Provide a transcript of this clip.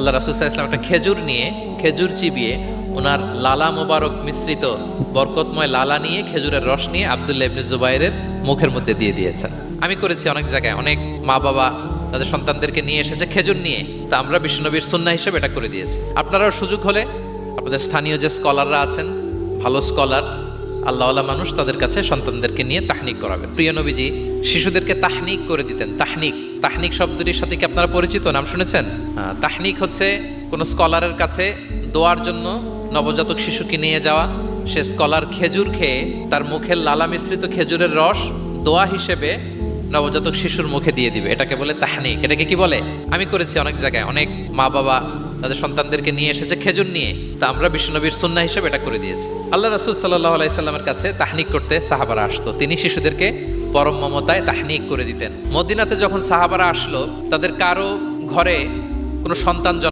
আল্লাহ রাসূল সাল্লাল্লাহু আলাইহি ওয়াসাল্লাম একটা খেজুর চিবিয়ে ওনার লালা মোবারক মিশ্রিত বরকতময় লালা নিয়ে, খেজুরের রস নিয়ে আব্দুল্লাহ ইবনে জুবাইরের মুখের মধ্যে দিয়ে দিয়েছেন। আমি করেছি অনেক জায়গায়, অনেক মা বাবা তাদের সন্তানদেরকে নিয়ে এসেছে খেজুর নিয়ে, তা আমরা বিশ্বনবীর সুন্নাহ হিসেবে এটা করে দিয়েছি। আপনারাও সুযোগ হলে আপনাদের স্থানীয় যে স্কলাররা আছেন, ভালো স্কলার আল্লাহওয়ালা মানুষ, তাদের কাছে সন্তানদেরকে নিয়ে তাহনিক করাবেন। প্রিয় নবীজি শিশুদেরকে তাহনিক করে দিতেন। তাহনিক শব্দটির সাথে কি আপনারা পরিচিত? নাম শুনেছেন? তাহনিক হচ্ছে কোনো স্কলারের কাছে দোয়ার জন্য নবজাতক শিশুকে নিয়ে যাওয়া। সে স্কলার খেজুর খেয়ে তার মুখের লালা মিশ্রিত খেজুরের রস দোয়া হিসেবে নবজাতক শিশুর মুখে দিয়ে দিবে, এটাকে বলে তাহনিক। এটাকে কি বলে? আমি করেছি অনেক জায়গায়, অনেক মা বাবা তাদের সন্তানদেরকে নিয়ে এসেছে খেজুর নিয়ে, তা আমরা বিশ্বনবীর সুন্নাহ হিসেবে এটা করে দিয়েছি। আল্লাহ রাসূল সাল্লাল্লাহু আলাইহি সাল্লামের কাছে তাহনিক করতে সাহাবারা আসতো, তিনি শিশুদেরকে পরম মমতায় তাহনিক করে দিতেন। মদিনাতে যখন সাহাবারা আসলো, তাদের কারো ঘরে কোনো সন্তান